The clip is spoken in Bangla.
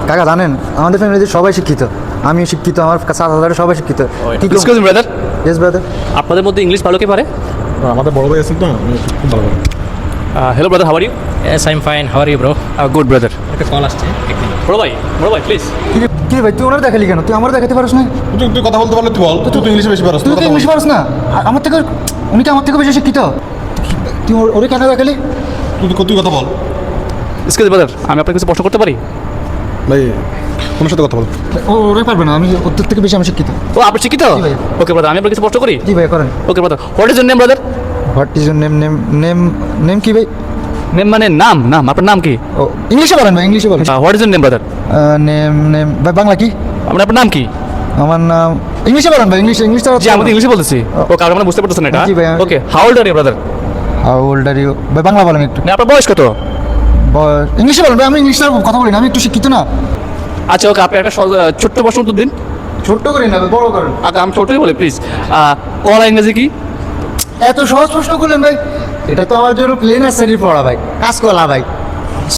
কাকা জানেন আমাদের ফ্যামিলিতে সবাই শিক্ষিত, আমি শিক্ষিত, আমার চাচারা সবাই শিক্ষিত। Excuse me brother, yes brother. আপনাদের মধ্যে ইংলিশ ভালো কে পারে? আমাদের বড় ভাই আছেন তো, খুব ভালো করে। Hello brother, how are you? Yes, I'm fine. How are you, bro? Good brother. একটা কল আসছে। বড় ভাই প্লিজ। কি ভাই তুই ওনার দেখালি কেন? তুই আমার দেখাতে পারিস না? তুই কথা বলতে পারলে তুই বল, তুই তো ইংলিশে বেশি পারস। তুই তো ইংলিশ পারিস না? আমার থেকে উনি কি আমার থেকে বেশি শিক্ষিত? তুই ওরে কেন দেখালি? তুই কথা বল এক্সকিউজ ব্রাদার, আমি আপনাকে কিছু প্রশ্ন করতে পারি? ভাই, তোমার সাথে কথা বল। ওরে পারবে না, আমি ওর থেকে বেশি আমি শিক্ষিত। ও আপনি শিক্ষিত? জি ভাই। ওকে ব্রাদার, আমি আপনাকে কিছু প্রশ্ন করি। জি ভাই করেন। ওকে brother, what is your name brother? What is your name? Name কি ভাই? নেম মানে নাম, আপনার নাম কি? ও ইংলিশে বলেন ভাই, ইংলিশে বলেন। What is your name brother? Name ভাই বাংলা কি? আপনার নাম কি? আমার নাম ইংলিশে বলেন ভাই, ইংলিশটা জি আমি ইংলিশে বলতেছি। ওকে আপনারা বুঝতে পারতেছেন এটা? জি ভাই। Okay, how old are you brother? How old are you? ভাই বাংলা বলেন একটু। না আপনার বয়স কত? ইংলিশে বলেন ভাই, আমি ইংলিশে কথা বলি না, আমি একটু শিক্ষিত না। আচ্ছা ওকে, আপনি একটা ছোট্ট প্রশ্ন উত্তর দিন। ছোট্ট করি না, বড় করেন। আচ্ছা আমি ছোট্টই বলি প্লিজ। কলা ইংরেজি কি? এত সহজ প্রশ্ন করলেন ভাই, এটা তো আমার জন্য প্লেন শ্রেণীর পড়া ভাই, কাজ কলা ভাই।